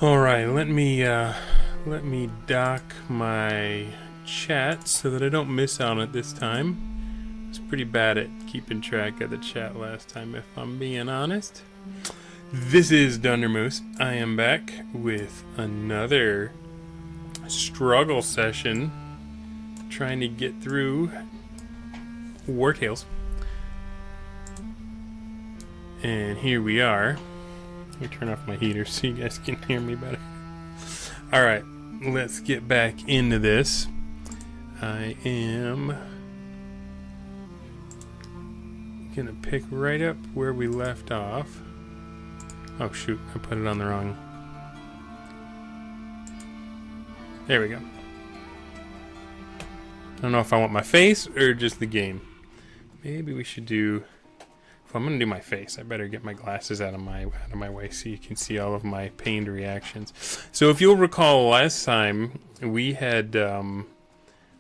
All right, let me dock my chat so that I don't miss on it this time. I was pretty bad at keeping track of the chat last time, if I'm being honest. This is Dunder Moose. I am back with another struggle session, trying to get through WarTales. And here we are. Let me turn off my heater so you guys can hear me better. Alright, let's get back into this. I am gonna pick right up where we left off. Oh shoot, I put it on the wrong. There we go. I don't know if I want my face or just the game. Maybe we should do... If I'm gonna do my face, I better get my glasses out of my way so you can see all of my pained reactions. So if you'll recall last time, we had... well,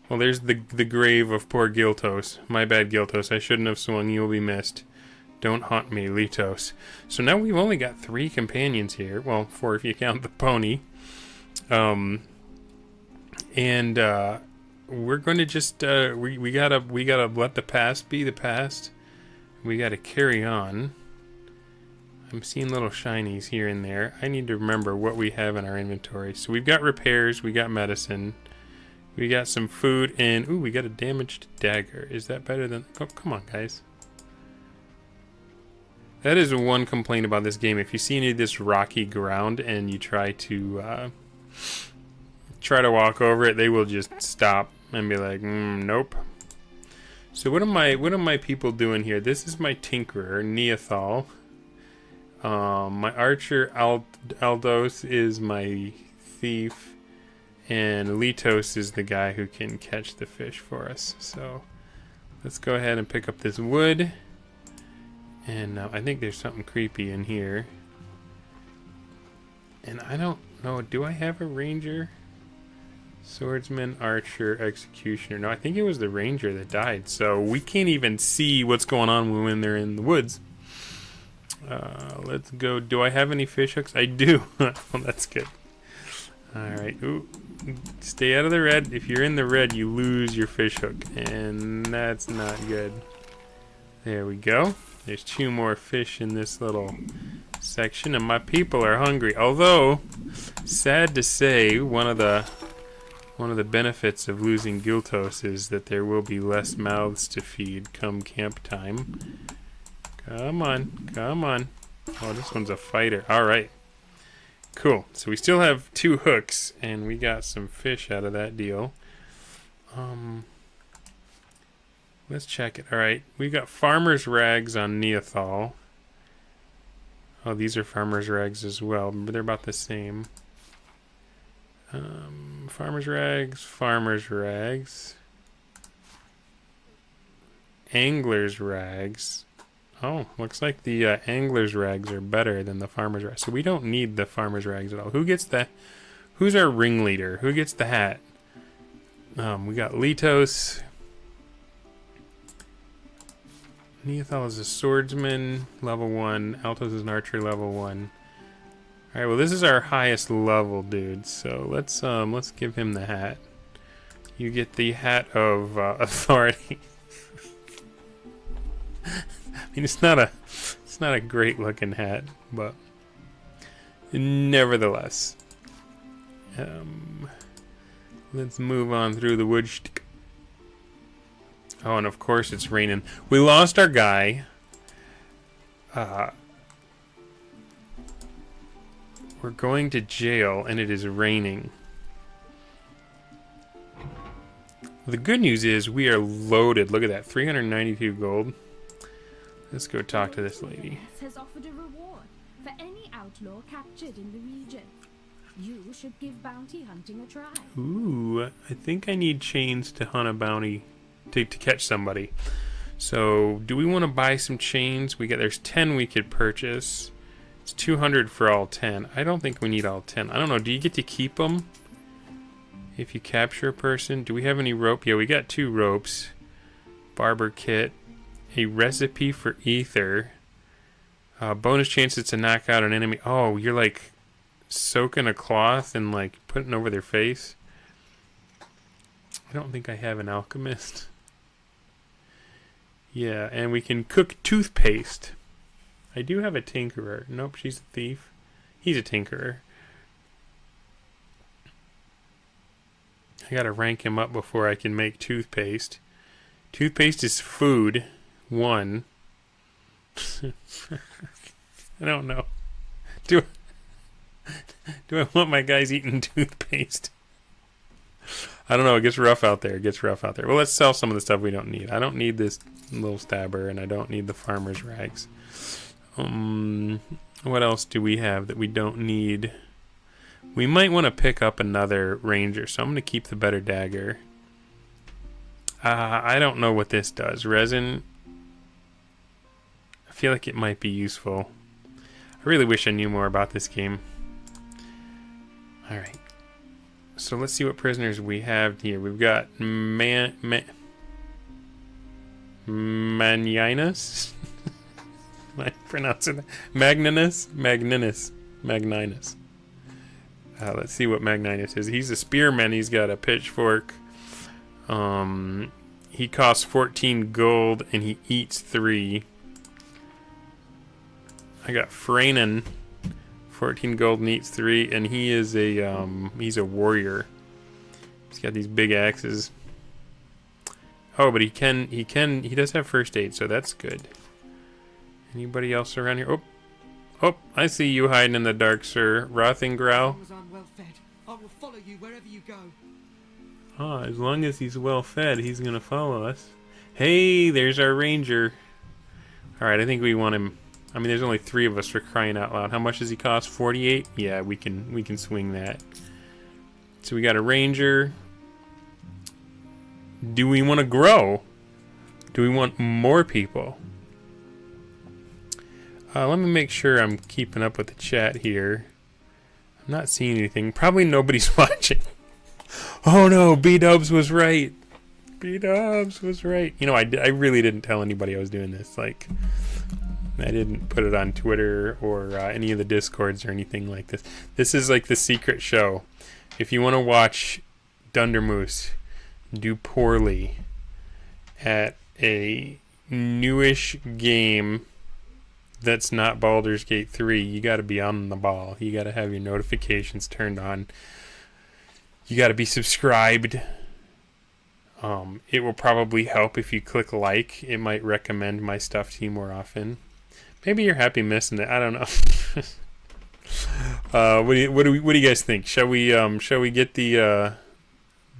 there's the grave of poor Giltos. My bad, Giltos. I shouldn't have swung. You'll be missed. Don't haunt me, Litos. So now we've only got 3 companions here. Well, 4 if you count the pony. We're going to just we gotta let the past be the past. We gotta carry on. I'm seeing little shinies here and there. I need to remember what we have in our inventory. So we've got repairs, we got medicine, we got some food, and ooh, we got a damaged dagger. Is that better than... Oh, come on, guys. That is one complaint about this game. If you see any of this rocky ground and you try to walk over it, they will just stop and be like, nope. So what am my people doing here? This is my tinkerer, Neothal. My archer, Aldos, is my thief. And Litos is the guy who can catch the fish for us. So let's go ahead and pick up this wood. And I think there's something creepy in here. And I don't know, do I have a ranger? Swordsman, archer, executioner. No, I think it was the ranger that died. So we can't even see what's going on when they're in the woods. Let's go. Do I have any fish hooks? I do. Well, that's good. Alright. Ooh. Stay out of the red. If you're in the red, you lose your fish hook. And that's not good. There we go. There's 2 more fish in this little section. And my people are hungry. Although, sad to say, one of the benefits of losing Giltos is that there will be less mouths to feed come camp time. Come on, come on. Oh, this one's a fighter. Alright. Cool. So we still have 2 hooks, and we got some fish out of that deal. Let's check it. Alright, we got farmer's rags on Neothal. Oh, these are farmer's rags as well. Remember, they're about the same. Farmer's rags, angler's rags. Oh, looks like the angler's rags are better than the farmer's rags. So we don't need the farmer's rags at all. Who's our ringleader? Who gets the hat? We got Litos. Neothal is a swordsman, level 1. Altos is an archer, level 1. Alright, well this is our highest level dude, so let's give him the hat. You get the hat of authority. I mean, it's not a great looking hat, but nevertheless. Let's move on through the wood. Oh, and of course it's raining. We lost our guy. We're going to jail, and it is raining. The good news is we are loaded. Look at that, 392 gold. Let's go talk to this lady. Has offered a reward for any outlaw captured in the region. You should give bounty hunting a try. Ooh, I think I need chains to hunt a bounty, to catch somebody. So, do we want to buy some chains? There's 10 we could purchase. It's 200 for all 10. I don't think we need all 10. I don't know. Do you get to keep them if you capture a person? Do we have any rope? Yeah, we got 2 ropes. Barber kit. A recipe for ether. Bonus chances to knock out an enemy. Oh, you're like soaking a cloth and like putting over their face. I don't think I have an alchemist. Yeah, and we can cook toothpaste. I do have a tinkerer. Nope, she's a thief. He's a tinkerer. I gotta rank him up before I can make toothpaste. Toothpaste is food. 1. I don't know. Do I want my guys eating toothpaste? I don't know. It gets rough out there. Well, let's sell some of the stuff we don't need. I don't need this little stabber, and I don't need the farmer's rags. What else do we have that we don't need? We might want to pick up another ranger, so I'm going to keep the better dagger. I don't know what this does. Resin. I feel like it might be useful. I really wish I knew more about this game. Alright. So let's see what prisoners we have here. We've got Maninus. Am I pronouncing that? Magninus. Let's see what Magninus is. He's a spearman. He's got a pitchfork. He costs 14 gold and he eats 3. I got Freynan. 14 gold and eats 3, and he is he's a warrior. He's got these big axes. Oh, but he does have first aid, so that's good. Anybody else around here? Oh, I see you hiding in the dark, sir. Rothingrow. As long as I'm well fed, I will follow you wherever you go. Ah, as long as he's well fed, he's gonna follow us. Hey, there's our ranger. All right, I think we want him. I mean, there's only 3 of us, for crying out loud. How much does he cost? 48? Yeah, we can swing that. So we got a ranger. Do we want to grow? Do we want more people? Let me make sure I'm keeping up with the chat here. I'm not seeing anything. Probably nobody's watching. Oh no, B-Dubs was right. B-Dubs was right. You know, I really didn't tell anybody I was doing this. Like, I didn't put it on Twitter or any of the Discords or anything like this. This is like the secret show. If you want to watch Dunder Moose do poorly at a newish game that's not Baldur's Gate 3, you got to be on the ball. You got to have your notifications turned on. You got to be subscribed. It will probably help if you click like. It might recommend my stuff to you more often. Maybe you're happy missing it. I don't know. What do you guys think? Shall we get the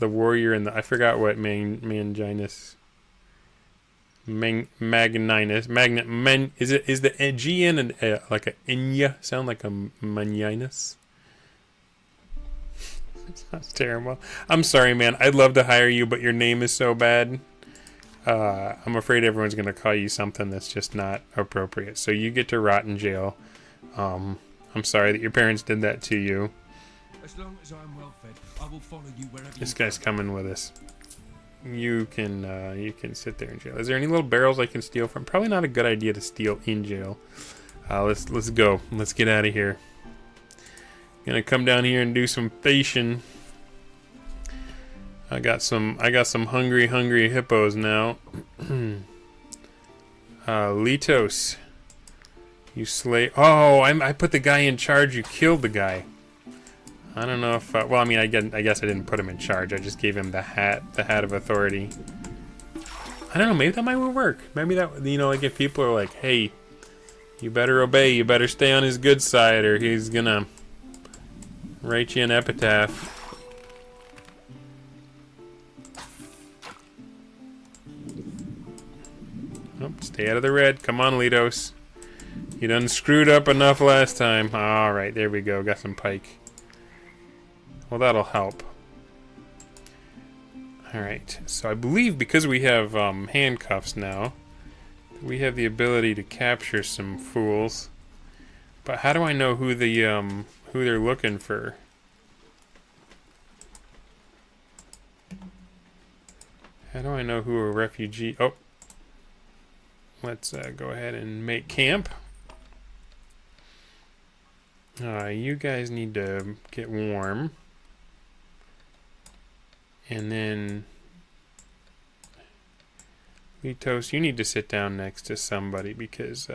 warrior and I forgot what Magninus. Is the G in like a Inya sound like a Magninus? Sounds terrible. I'm sorry, man. I'd love to hire you, but your name is so bad. I'm afraid everyone's going to call you something that's just not appropriate. So you get to rot in jail. I'm sorry that your parents did that to you. As long as I'm well fed, I will follow you wherever This guy's coming with us. You can sit there in jail. Is there any little barrels I can steal from? Probably not a good idea to steal in jail. Let's go. Let's get out of here. Gonna come down here and do some fishing. I got some hungry hippos now. Litos, you slay. Oh, I put the guy in charge. You killed the guy. I don't know if. Well, I mean, I guess I didn't put him in charge. I just gave him the hat of authority. I don't know. Maybe that might work. Maybe that, like if people are like, hey, you better obey. You better stay on his good side, or he's gonna write you an epitaph. Oh, stay out of the red. Come on, Litos. You done screwed up enough last time. Alright, there we go. Got some pike. Well, that'll help. Alright, so I believe because we have handcuffs now, we have the ability to capture some fools. But how do I know who they're looking for? How do I know who a refugee? Oh, let's go ahead and make camp. You guys need to get warm. And then Litos, you need to sit down next to somebody because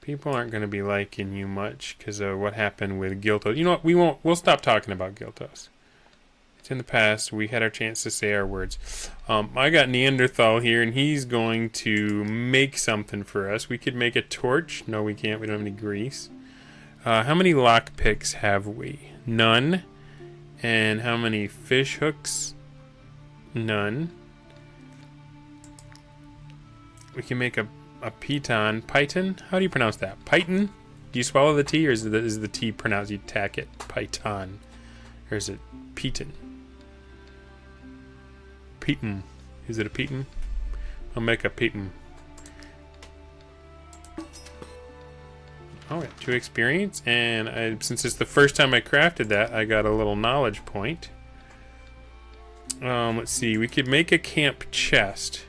people aren't going to be liking you much because of what happened with Giltos. You know what? We'll stop talking about Giltos. It's in the past. We had our chance to say our words. I got Neanderthal here, and he's going to make something for us. We could make a torch. No, we can't. We don't have any grease. How many lock picks have we? None. And how many fish hooks? None. We can make a piton. Python? How do you pronounce that? Python? Do you swallow the T, or is the T pronounced? You tack it. Python. Or is it Python? Python. Is it a Python? I'll make a Python. Oh, yeah, 2 experience, and since it's the first time I crafted that, I got a little knowledge point. Let's see, we could make a camp chest.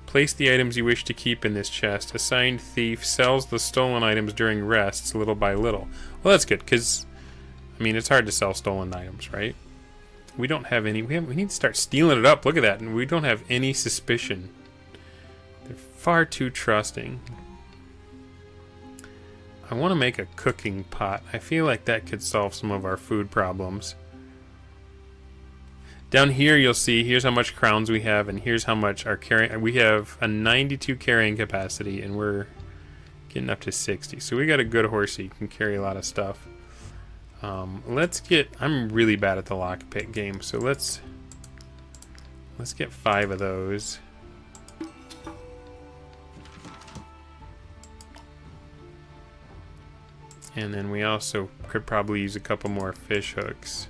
Place the items you wish to keep in this chest. Assigned thief sells the stolen items during rests, little by little. Well, that's good, because, I mean, it's hard to sell stolen items, right? We don't have any, we need to start stealing it up, look at that, and we don't have any suspicion. They're far too trusting. I want to make a cooking pot. I feel like that could solve some of our food problems. Down here you'll see, here's how much crowns we have, and here's how much our carrying... We have a 92 carrying capacity, and we're getting up to 60. So we got a good horsey, can carry a lot of stuff. Let's get... I'm really bad at the lockpick game, so let's get 5 of those. And then we also could probably use a couple more fish hooks.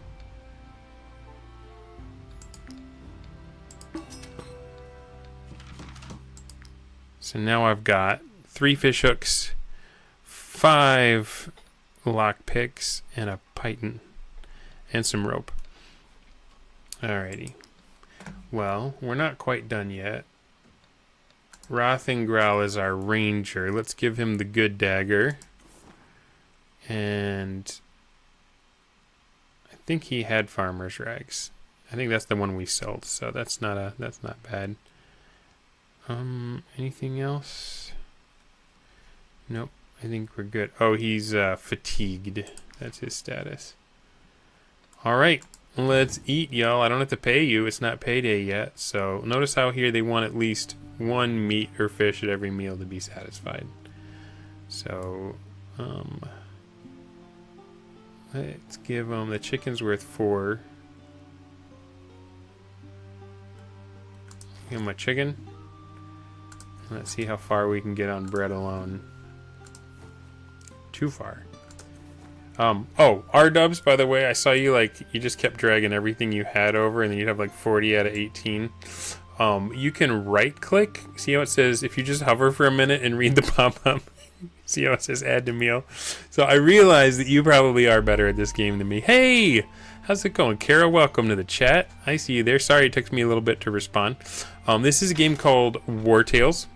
So now I've got 3 fish hooks, 5 lock picks, and a python, and some rope. Alrighty. Well, we're not quite done yet. Rothingrowl is our ranger. Let's give him the good dagger. And I think he had farmer's rags. I think that's the one we sold, so that's not bad. Anything else? Nope. I think we're good. Oh, he's fatigued. That's his status. All right, let's eat, y'all. I don't have to pay you. It's not payday yet. So notice how here they want at least 1 meat or fish at every meal to be satisfied. So, let's give them, the chicken's worth 4. Give them a chicken. Let's see how far we can get on bread alone. Too far. Oh, RDubs, by the way, I saw you you just kept dragging everything you had over, and then you'd have like 40 out of 18. You can right click. See how it says, if you just hover for a minute and read the pop-up. See how it says add to meal? So I realize that you probably are better at this game than me. Hey! How's it going? Kara, welcome to the chat. I see you there. Sorry it took me a little bit to respond. This is a game called WarTales.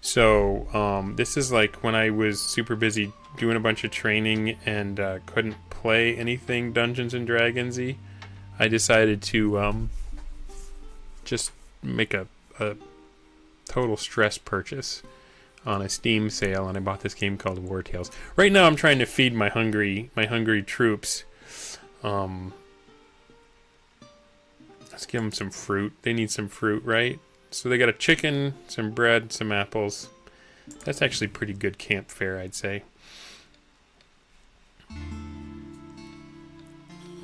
So this is like when I was super busy doing a bunch of training and couldn't play anything Dungeons and Dragons-y. I decided to just make a total stress purchase on a Steam sale, and I bought this game called WarTales. Right now I'm trying to feed my hungry troops. Let's give them some fruit. They need some fruit, right? So they got a chicken, some bread, some apples. That's actually pretty good camp fare, I'd say.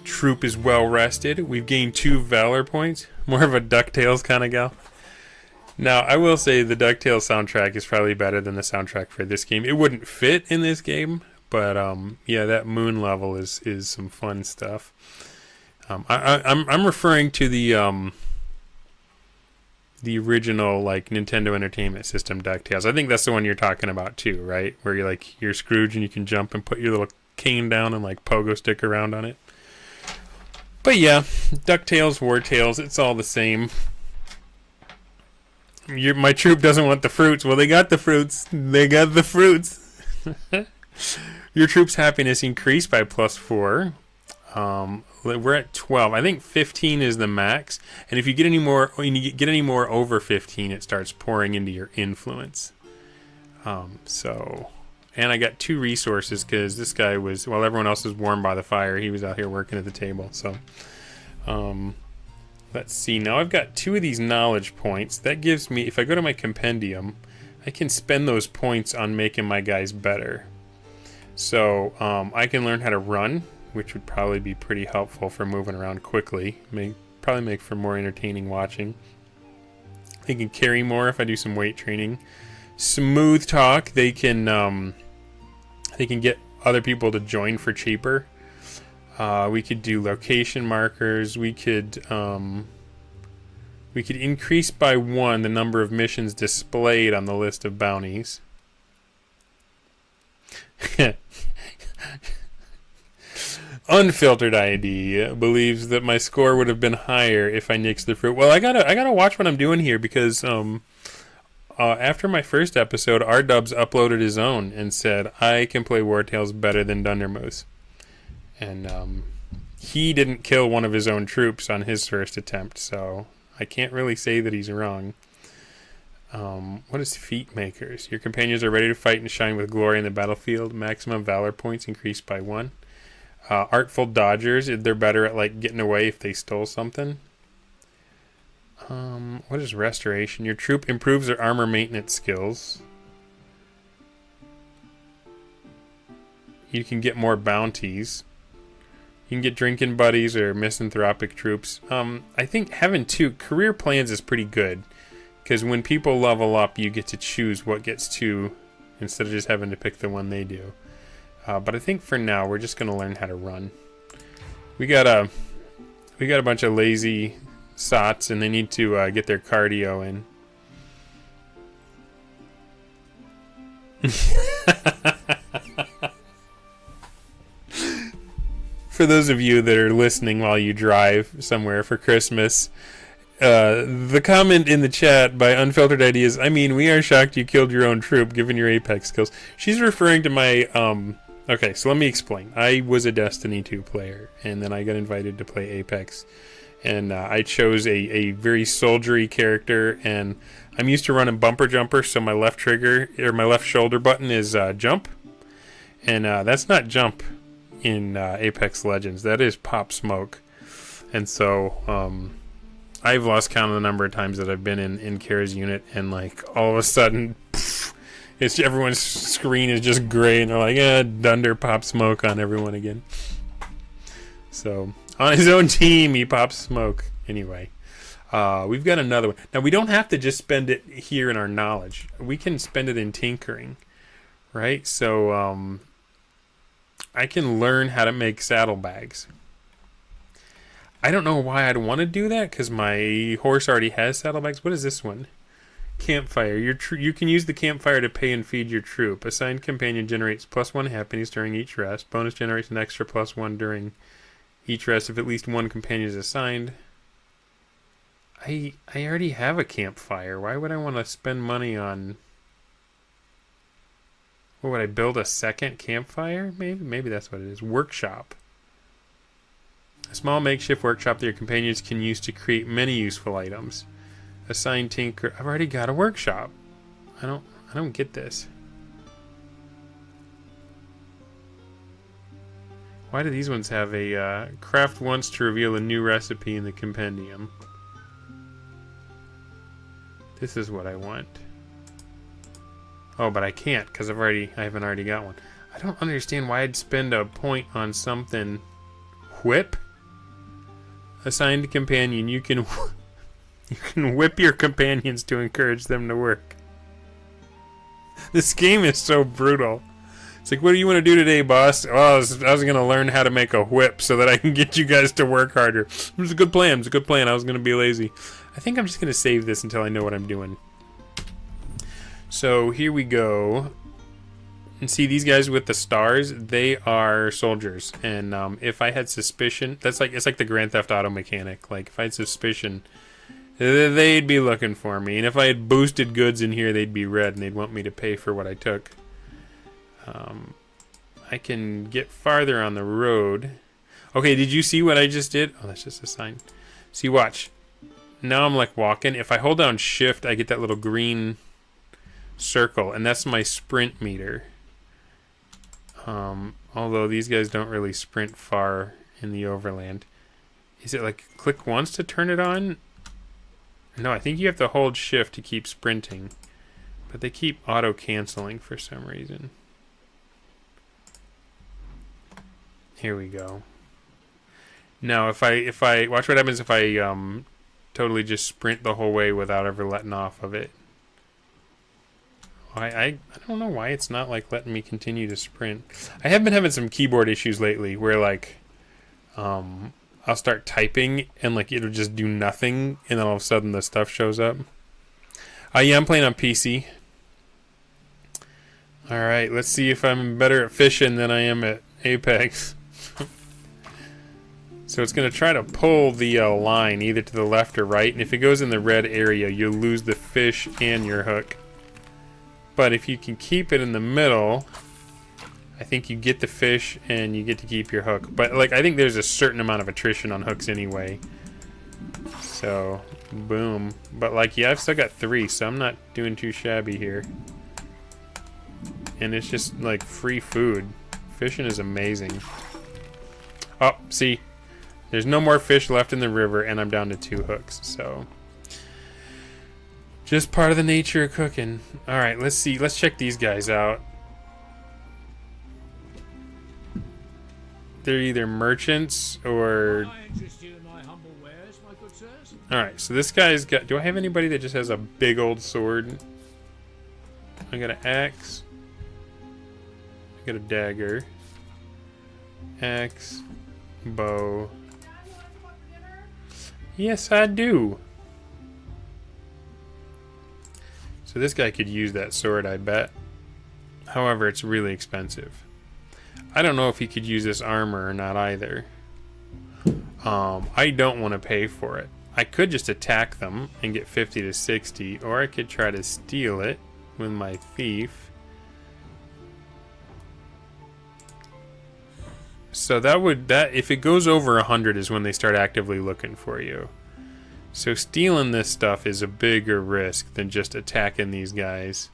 Troop is well rested. We've gained 2 valor points. More of a DuckTales kind of gal. Now, I will say the DuckTales soundtrack is probably better than the soundtrack for this game. It wouldn't fit in this game, but yeah, that moon level is some fun stuff. I'm referring to the original Nintendo Entertainment System DuckTales. I think that's the one you're talking about too, right? Where you're Scrooge and you can jump and put your little cane down and pogo stick around on it. But yeah, DuckTales, WarTales, it's all the same. My troop doesn't want the fruits. Well, they got the fruits. They got the fruits. Your troops' happiness increased by +4. We're at 12. I think 15 is the max. And if you get any more, when you get any more over 15, it starts pouring into your influence. And I got 2 resources because this guy was, while everyone else was warm by the fire, he was out here working at the table. So, let's see. Now I've got 2 of these knowledge points. That gives me, if I go to my compendium, I can spend those points on making my guys better. So, I can learn how to run, which would probably be pretty helpful for moving around quickly. Probably make for more entertaining watching. They can carry more if I do some weight training. Smooth talk. They can get other people to join for cheaper. We could do location markers. We could increase by 1 the number of missions displayed on the list of bounties. Unfiltered ID believes that my score would have been higher if I nixed the fruit. Well, I gotta watch what I'm doing here because after my first episode, RDubs uploaded his own and said I can play WarTales better than Dunder Moose, and he didn't kill one of his own troops on his first attempt, so I can't really say that he's wrong. What is feat makers? Your companions are ready to fight and shine with glory in the battlefield. Maximum valor points increased by 1. Artful dodgers, they're better at like getting away if they stole something. What is restoration? Your troop improves their armor maintenance skills. You can get more bounties. You can get drinking buddies or misanthropic troops. I think having 2 career plans is pretty good. Because when people level up, you get to choose what gets 2 instead of just having to pick the one they do. But I think for now, we're just going to learn how to run. We got a bunch of lazy sots, and they need to get their cardio in. For those of you that are listening while you drive somewhere for Christmas, the comment in the chat by Unfiltered Ideas, I mean, we are shocked you killed your own troop given your Apex skills. She's referring to my, okay, so let me explain. I was a Destiny 2 player, and then I got invited to play Apex. And I chose a very soldiery character, and I'm used to running bumper jumper, so my left trigger, or my left shoulder button is jump. And that's not jump in Apex Legends, that is pop smoke. And so, I've lost count of the number of times that I've been in Kara's unit, and like all of a sudden, poof, everyone's screen is just gray, and they're like, Dunder pop smoke on everyone again. So on his own team, he pops smoke. Anyway, we've got another one. Now we don't have to just spend it here in our knowledge. We can spend it in tinkering, right? So I can learn how to make saddlebags. I don't know why I'd want to do that, because my horse already has saddlebags. What is this one? Campfire. You can use the campfire to pay and feed your troop. Assigned companion generates +1 happiness during each rest. Bonus generates an extra +1 during each rest if at least 1 companion is assigned. I already have a campfire. Why would I want to spend money on... What would I build, a second campfire? Maybe that's what it is. Workshop. A small makeshift workshop that your companions can use to create many useful items. Assign tinker. I've already got a workshop. I don't get this. Why do these ones have a craft once to reveal a new recipe in the compendium? This is what I want. Oh, but I can't because I haven't already got one. I don't understand why I'd spend a point on something. Whip? Assigned companion, you can whip your companions to encourage them to work. This game is so brutal. It's like, what do you want to do today, boss? Oh, I was going to learn how to make a whip so that I can get you guys to work harder. It was a good plan. It was a good plan. I was going to be lazy. I think I'm just going to save this until I know what I'm doing. So here we go. And see, these guys with the stars, they are soldiers. And if I had suspicion, it's like the Grand Theft Auto mechanic. Like, if I had suspicion, they'd be looking for me. And if I had boosted goods in here, they'd be red, and they'd want me to pay for what I took. I can get farther on the road. Okay, did you see what I just did? Oh, that's just a sign. See, watch. Now I'm like walking. If I hold down shift, I get that little green circle, and that's my sprint meter. Although these guys don't really sprint far in the overland. Is it like click once to turn it on? No, I think you have to hold shift to keep sprinting. But they keep auto-canceling for some reason. Here we go. Now, if I watch what happens if I totally just sprint the whole way without ever letting off of it. I don't know why it's not like letting me continue to sprint. I have been having some keyboard issues lately where like I'll start typing and like it'll just do nothing and then all of a sudden the stuff shows up. Yeah, I'm playing on PC. Alright, let's see if I'm better at fishing than I am at Apex. So it's going to try to pull the line either to the left or right, and if it goes in the red area, you'll lose the fish and your hook. But if you can keep it in the middle, I think you get the fish and you get to keep your hook. But like I think there's a certain amount of attrition on hooks anyway. So, boom. But like, yeah, I've still got 3, so I'm not doing too shabby here. And it's just like free food. Fishing is amazing. Oh, see, there's no more fish left in the river, and I'm down to 2 hooks. So, just part of the nature of cooking. All right, let's see. Let's check these guys out. They're either merchants or. All right, so this guy's got. Do I have anybody that just has a big old sword? I got an axe. I got a dagger. Axe. Bow. Yes, I do. So this guy could use that sword, I bet. However, it's really expensive. I don't know if he could use this armor or not either. I don't want to pay for it. I could just attack them and get 50 to 60, or I could try to steal it with my thief. So that if it goes over 100 is when they start actively looking for you. So stealing this stuff is a bigger risk than just attacking these guys.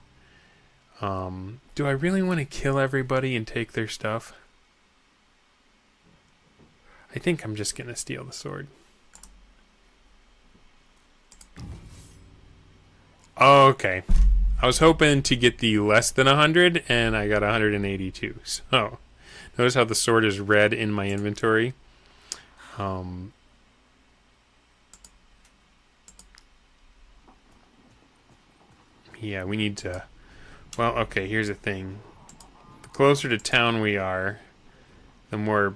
Do I really want to kill everybody and take their stuff? I think I'm just going to steal the sword. Okay. I was hoping to get the less than 100, and I got 182. So, notice how the sword is red in my inventory. Yeah, we need to... Well, okay, here's the thing. The closer to town we are, the more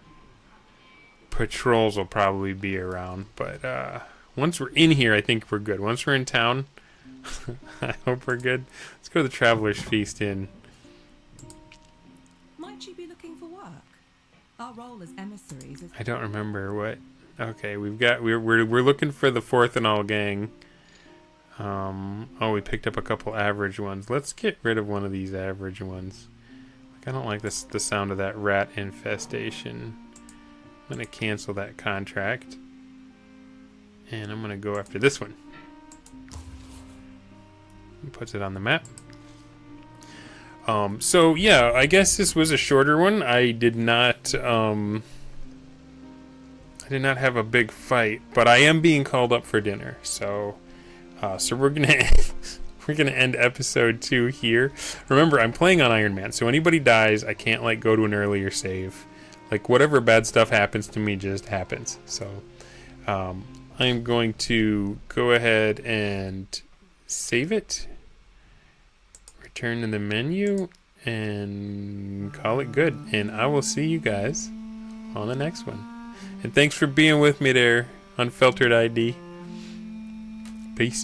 patrols will probably be around. But once we're in here, I think we're good. Once we're in town, I hope we're good. Let's go to the Traveler's Feast Inn. Might you be looking for work? Our role as emissaries is... I don't remember what... Okay, we're looking for the Fourth and All gang. Oh, we picked up a couple average ones. Let's get rid of one of these average ones. Like, I don't like the sound of that rat infestation. I'm going to cancel that contract. And I'm going to go after this one. It puts it on the map. So yeah, I guess this was a shorter one. I did not have a big fight, but I am being called up for dinner, so we're gonna end episode 2 here. Remember, I'm playing on Iron Man, so anybody dies, I can't like go to an earlier save. Like whatever bad stuff happens to me just happens. So I'm going to go ahead and save it, return to the menu, and call it good. And I will see you guys on the next one. And thanks for being with me there, Unfiltered ID. Peace.